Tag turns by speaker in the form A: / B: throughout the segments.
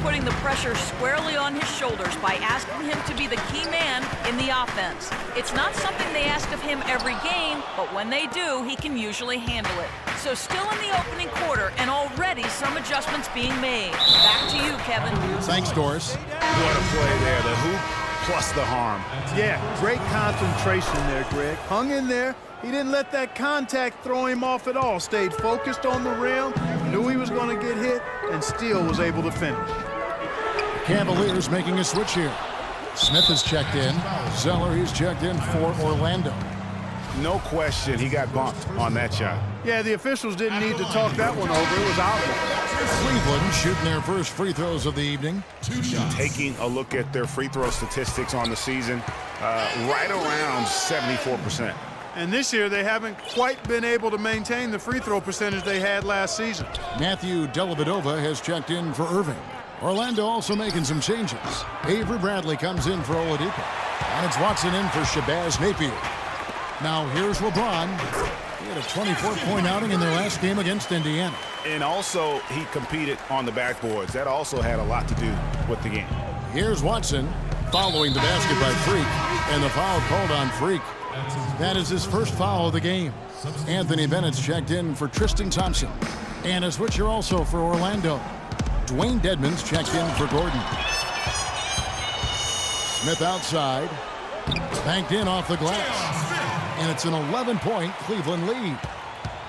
A: putting the pressure squarely on his shoulders by asking him to be the key man in the offense. It's not something they ask of him every game, but when they do, he can usually handle it. So still in the opening quarter, and already some adjustments being made. Back to you, Kevin.
B: Thanks, Doris.
C: What a play there. The hoop plus the harm.
D: Yeah, great concentration there, Greg. Hung in there. He didn't let that contact throw him off at all. Stayed focused on the rim, knew he was going to get hit, and still was able to finish.
B: Cavaliers making a switch here. Smith is checked in. Zeller, he's checked in for Orlando.
C: No question he got bumped on that shot.
D: Yeah, the officials didn't need to talk that one over. It was out.
B: Cleveland shooting their first free throws of the evening. 2 shots.
C: Taking a look at their free throw statistics on the season, right around 74%.
D: And this year, they haven't quite been able to maintain the free throw percentage they had last season.
B: Matthew Dellavedova has checked in for Irving. Orlando also making some changes. Avery Bradley comes in for Oladipo. And it's Watson in for Shabazz Napier. Now here's LeBron. He had a 24-point outing in their last game against Indiana.
C: And also, he competed on the backboards. That also had a lot to do with the game.
B: Here's Watson following the basket by Freak. And the foul called on Freak. That is his first foul of the game. Anthony Bennett's checked in for Tristan Thompson. And a switcher also for Orlando. Dwayne Dedmon's checked in for Gordon. Smith outside. Banked in off the glass. And it's an 11-point Cleveland lead.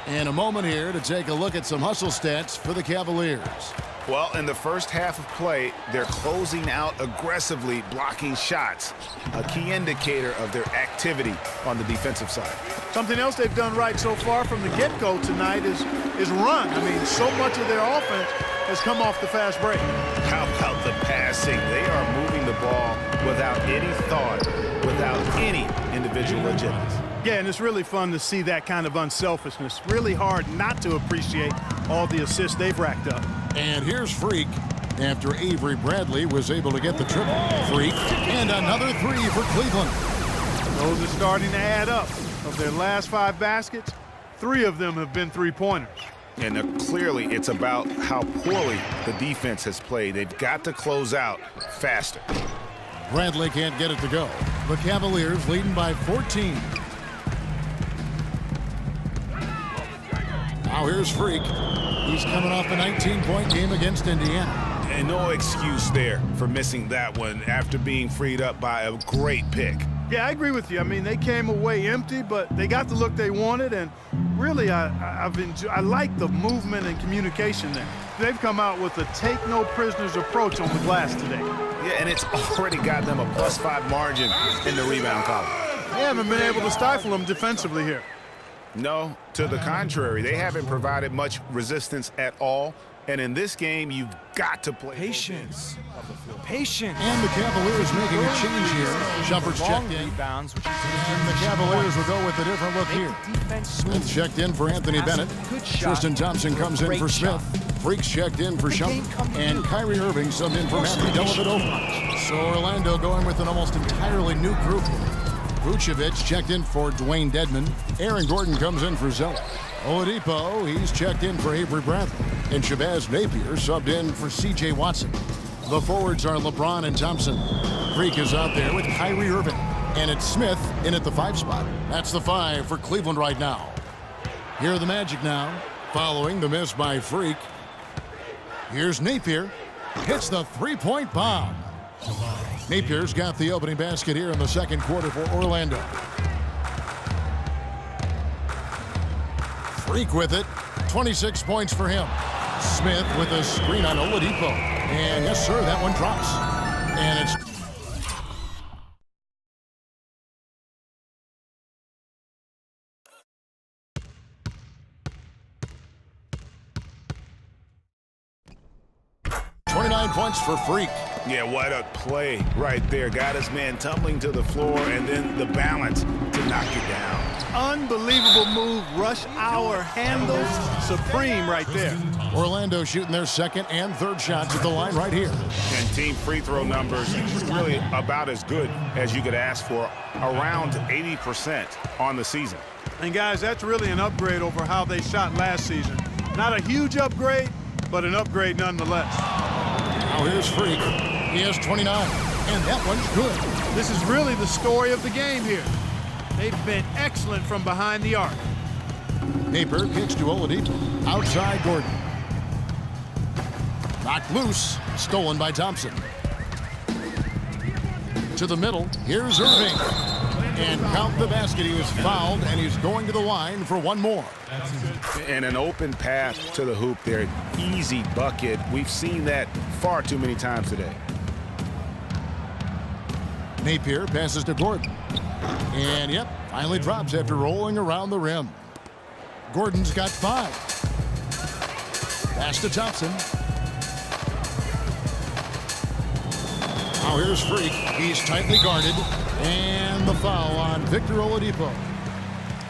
B: And a moment here to take a look at some hustle stats for the Cavaliers.
C: Well, in the first half of play, they're closing out aggressively, blocking shots, a key indicator of their activity on the defensive side.
D: Something else they've done right so far from the get-go tonight is run. I mean, so much of their offense has come off the fast break.
C: How about the passing? They are moving the ball without any thought, without any individual agendas.
D: Yeah, and it's really fun to see that kind of unselfishness. Really hard not to appreciate all the assists they've racked up.
B: And here's Freak after Avery Bradley was able to get the triple. Freak and another three for Cleveland.
D: Those are starting to add up. Of their last 5 baskets, 3 of them have been three-pointers.
C: And clearly it's about how poorly the defense has played. They've got to close out faster.
B: Bradley can't get it to go. The Cavaliers leading by 14. Now here's Freak. He's coming off a 19-point game against Indiana.
C: And no excuse there for missing that one after being freed up by a great pick.
D: Yeah, I agree with you. I mean, they came away empty, but they got the look they wanted, and really, I like the movement and communication there. They've come out with a take-no-prisoners approach on the glass today.
C: Yeah, and it's already got them a +5 margin in the rebound column.
D: They haven't been able to stifle them defensively here.
C: No, to the contrary. They haven't provided much resistance at all. And in this game, you've got to play
E: patience. Patience.
B: And the Cavaliers making a change here. Shumpert's checked in.
E: Rebounds,
B: And the Cavaliers will go with a different look here. Smith checked in for Anthony Bennett. Tristan Thompson comes in for Smith. Freaks checked in for Shumpert. And Kyrie Irving subbed in for Matthew Dellavedova. So Orlando going with an almost entirely new group. Vucevic checked in for Dwayne Dedmon. Aaron Gordon comes in for Zeller. Oladipo, he's checked in for Avery Bradley. And Shabazz Napier subbed in for C.J. Watson. The forwards are LeBron and Thompson. Freak is out there with Kyrie Irving. And it's Smith in at the 5 spot. That's the 5 for Cleveland right now. Here are the Magic now, following the miss by Freak. Here's Napier. Hits the 3-point bomb. Napier's got the opening basket here in the second quarter for Orlando. Freak with it. 26 points for him. Smith with a screen on Oladipo. And yes, sir, that one drops. And it's... points for Freak.
C: Yeah, what a play right there. Got his man tumbling to the floor and then the balance to knock it down.
D: Unbelievable move. Rush hour handles supreme right there.
B: Orlando shooting their second and third shots at the line right here.
C: And team free throw numbers really about as good as you could ask for. Around 80% on the season.
D: And guys, that's really an upgrade over how they shot last season. Not a huge upgrade, but an upgrade nonetheless.
B: Now here's Freak. He has 29, and that one's good.
D: This is really the story of the game here. They've been excellent from behind the arc.
B: Napier kicks to Oladipo. Outside Gordon. Knocked loose. Stolen by Thompson. To the middle. Here's Irving. And count the basket. He was fouled, and he's going to the line for one more.
C: And an open path to the hoop there. Easy bucket. We've seen that far too many times today.
B: Napier passes to Gordon. And, yep, finally drops after rolling around the rim. Gordon's got 5. Pass to Thompson. Now here's Freak. He's tightly guarded. And the foul on Victor Oladipo.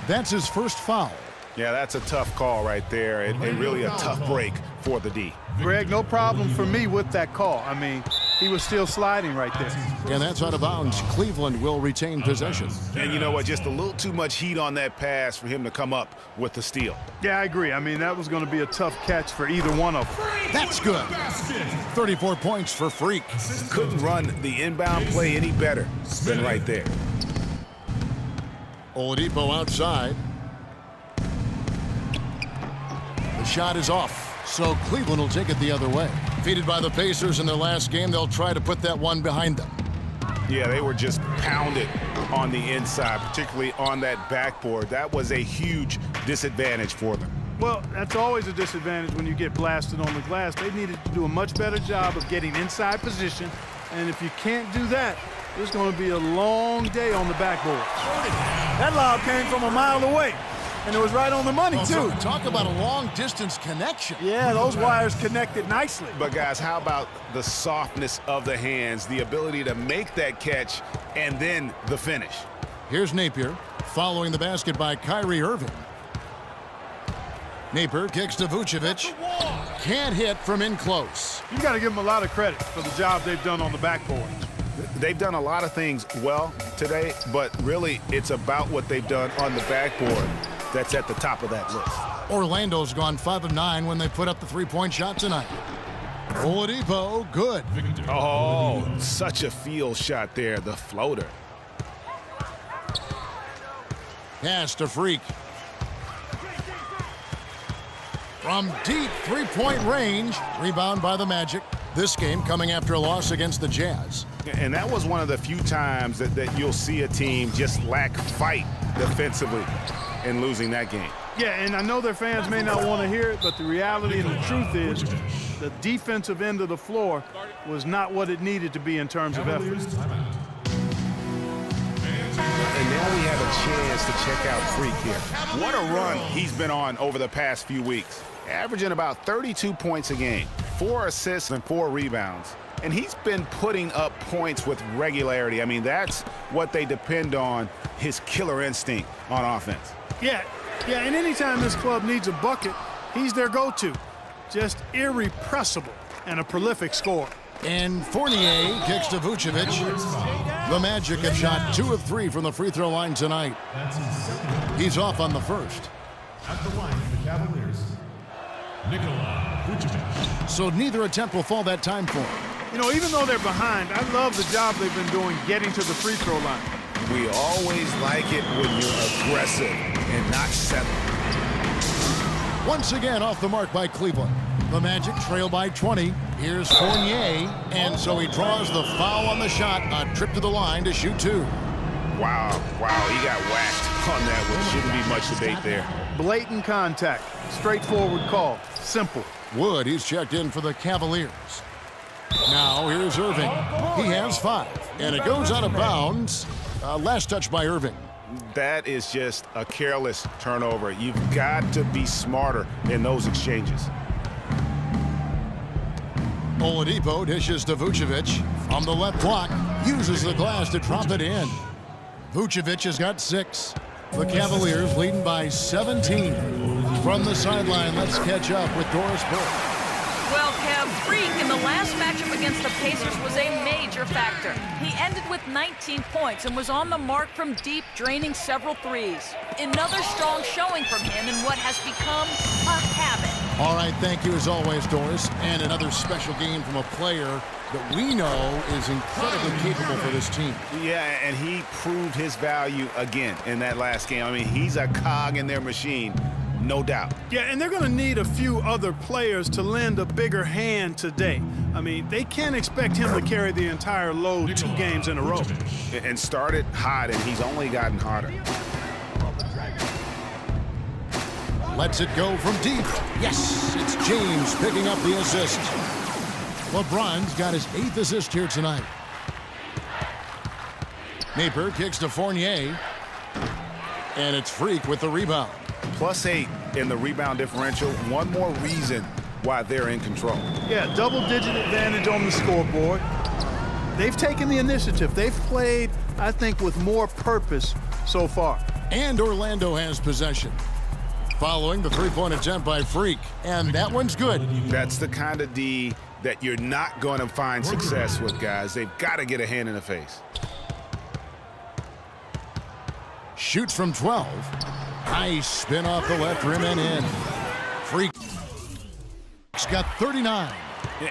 B: That's his first foul.
C: Yeah, that's a tough call right there, and really a tough break for the D.
D: Greg, no problem for me with that call. I mean, he was still sliding right there.
B: And that's out of bounds. Cleveland will retain possession.
C: And you know what? Just a little too much heat on that pass for him to come up with the steal.
D: Yeah, I agree. I mean, that was going to be a tough catch for either one of them.
B: That's good. 34 points for Freak.
C: Couldn't run the inbound play any better than right there.
B: Oladipo outside. The shot is off. So Cleveland will take it the other way. Defeated by the Pacers in their last game, they'll try to put that one behind them.
C: Yeah, they were just pounded on the inside, particularly on that backboard. That was a huge disadvantage for them.
D: Well, that's always a disadvantage when you get blasted on the glass. They needed to do a much better job of getting inside position. And if you can't do that, it's going to be a long day on the backboard. That lob came from a mile away. And it was right on the money, too.
B: Talk about a long-distance connection.
D: Yeah, those wires connected nicely.
C: But, guys, how about the softness of the hands, the ability to make that catch, and then the finish?
B: Here's Napier, following the basket by Kyrie Irving. Napier kicks to Vucevic. Can't hit from in close.
D: You got to give them a lot of credit for the job they've done on the backboard.
C: They've done a lot of things well today, but really it's about what they've done on the backboard that's at the top of that list.
B: Orlando's gone 5 of 9 when they put up the three-point shot tonight. Oladipo, good.
C: Oh, such a field shot there, the floater.
B: Pass to Freak. From deep three-point range, rebound by the Magic. This game coming after a loss against the Jazz.
C: And that was one of the few times that you'll see a team just lack fight defensively in losing that game.
D: Yeah, and I know their fans may not want to hear it, but the reality and the truth is the defensive end of the floor was not what it needed to be in terms of effort.
C: And now we have a chance to check out Freak here. What a run he's been on over the past few weeks. Averaging about 32 points a game, 4 assists and 4 rebounds. And he's been putting up points with regularity. I mean, that's what they depend on, his killer instinct on offense.
D: Yeah, and anytime this club needs a bucket, he's their go-to. Just irrepressible and a prolific scorer.
B: And Fournier kicks to Vucevic. The Magic have shot 2 of 3 from the free throw line tonight. He's off on the first.
F: At the line for the Cavaliers, Nikola Vucevic.
B: So neither attempt will fall that time for him.
D: You know, even though they're behind, I love the job they've been doing getting to the free throw line.
C: We always like it when you're aggressive and not settle.
B: Once again off the mark by Cleveland. The Magic trail by 20. Here's Fournier, and so he draws the foul on the shot. A trip to the line to shoot 2.
C: Wow, he got whacked on that one. Shouldn't be much debate there.
D: Blatant contact, straightforward call, simple.
B: Wood, he's checked in for the Cavaliers. Now here's Irving. He has 5, and it goes out of bounds. Last touch by Irving.
C: That is just a careless turnover. You've got to be smarter in those exchanges.
B: Oladipo dishes to Vucevic from the left block. Uses the glass to drop it in. Vucevic has got 6. The Cavaliers leading by 17. From the sideline, let's catch up with Doris Burke.
A: Well, Kev, Freak in the last matchup against the Pacers was a major factor. He ended with 19 points and was on the mark from deep, draining several threes. Another strong showing from him in what has become a habit.
B: All right, thank you as always, Doris. And another special game from a player that we know is incredibly capable for this team.
C: Yeah, and he proved his value again in that last game. I mean, he's a cog in their machine, no doubt.
D: Yeah, and they're going to need a few other players to lend a bigger hand today. I mean, they can't expect him to carry the entire load 2 games in a row.
C: And started hot, and he's only gotten hotter.
B: Lets it go from deep. Yes, it's James picking up the assist. LeBron's got his 8th assist here tonight. Napier kicks to Fournier. And it's Freak with the rebound.
C: +8 in the rebound differential. One more reason why they're in control.
D: Yeah, double-digit advantage on the scoreboard. They've taken the initiative. They've played, I think, with more purpose so far.
B: And Orlando has possession. Following the three-point attempt by Freak. And that one's good.
C: That's the kind of D that you're not going to find success with, guys. They've got to get a hand in the face.
B: Shoots from 12. Nice spin off the left rim and in. Freak's got 39.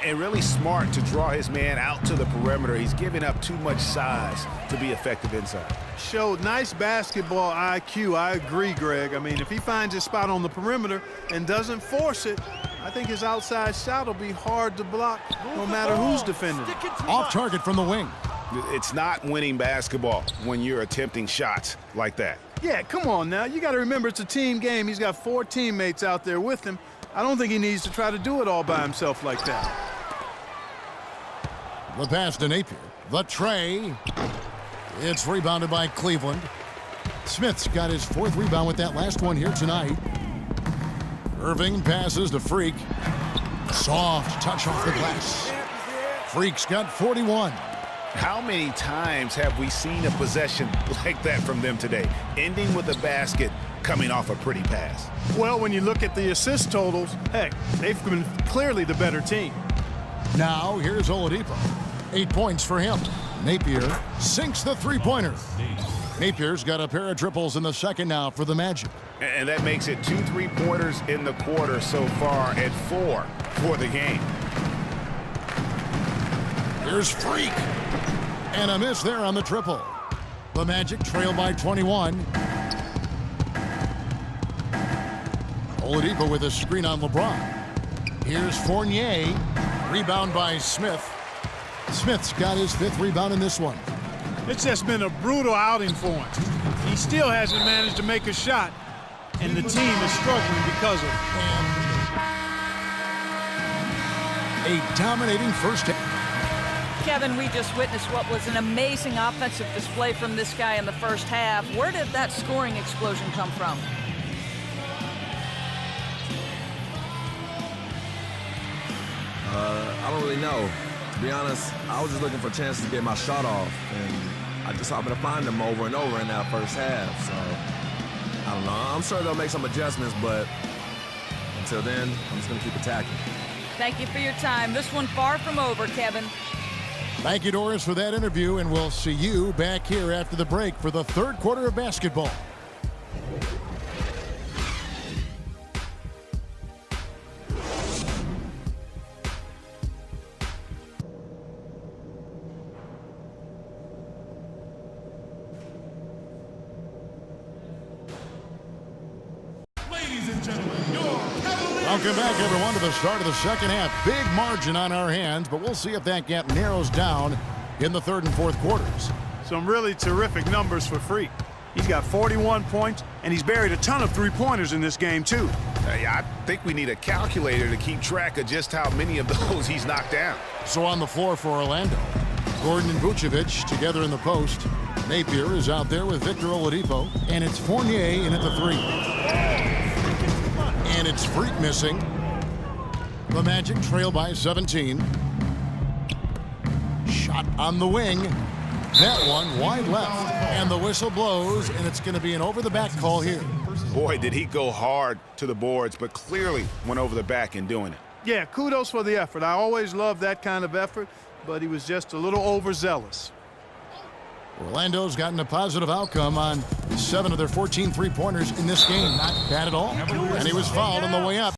C: And really smart to draw his man out to the perimeter. He's giving up too much size to be effective inside.
D: Showed nice basketball IQ. I agree, Greg. I mean, if he finds his spot on the perimeter and doesn't force it, I think his outside shot will be hard to block no matter who's defending it.
B: Off target from the wing.
C: It's not winning basketball when you're attempting shots like that.
D: Yeah, come on now. You got to remember it's a team game. He's got 4 teammates out there with him. I don't think he needs to try to do it all by himself like that.
B: The pass to Napier. The tray. It's rebounded by Cleveland. Smith's got his 4th rebound with that last one here tonight. Irving passes to Freak. Soft touch off the glass. Freak's got 41.
C: How many times have we seen a possession like that from them today, ending with a basket coming off a pretty pass?
D: Well, when you look at the assist totals, heck, they've been clearly the better team.
B: Now, here's Oladipo. 8 points for him. Napier sinks the three-pointer. Napier's got a pair of triples in the second now for the Magic.
C: And that makes it 2 3-pointers in the quarter so far and 4 for the game.
B: Here's Freak. And a miss there on the triple. The Magic trail by 21. Oladipo with a screen on LeBron. Here's Fournier. Rebound by Smith. Smith's got his 5th rebound in this one.
D: It's just been a brutal outing for him. He still hasn't managed to make a shot, and the team is struggling because of it.
B: A dominating first half.
A: Kevin, we just witnessed what was an amazing offensive display from this guy in the first half. Where did that scoring explosion come from?
G: I don't really know. To be honest, I was just looking for chances to get my shot off, and I just happened to find them over and over in that first half. So, I don't know. I'm sure they'll make some adjustments, but until then, I'm just going to keep attacking.
A: Thank you for your time. This one far from over, Kevin.
B: Thank you, Doris, for that interview, and we'll see you back here after the break for the 3rd quarter of basketball. Welcome back, everyone, to the start of the second half. Big margin on our hands, but we'll see if that gap narrows down in the 3rd and 4th quarters.
D: Some really terrific numbers for Freak. He's got 41 points, and he's buried a ton of 3-pointers in this game, too.
C: I think we need a calculator to keep track of just how many of those he's knocked down.
B: So on the floor for Orlando, Gordon and Vucevic together in the post. Napier is out there with Victor Oladipo, and it's Fournier in at the 3. And it's Freak missing. The Magic trail by 17. Shot on the wing. That one wide left. And the whistle blows, and it's going to be an over-the-back call here.
C: Boy, did he go hard to the boards, but clearly went over the back in doing it.
D: Yeah, kudos for the effort. I always love that kind of effort, but he was just a little overzealous.
B: Orlando's gotten a positive outcome on 7 of their 14 3-pointers in this game. Not bad at all. And he was fouled on the way up.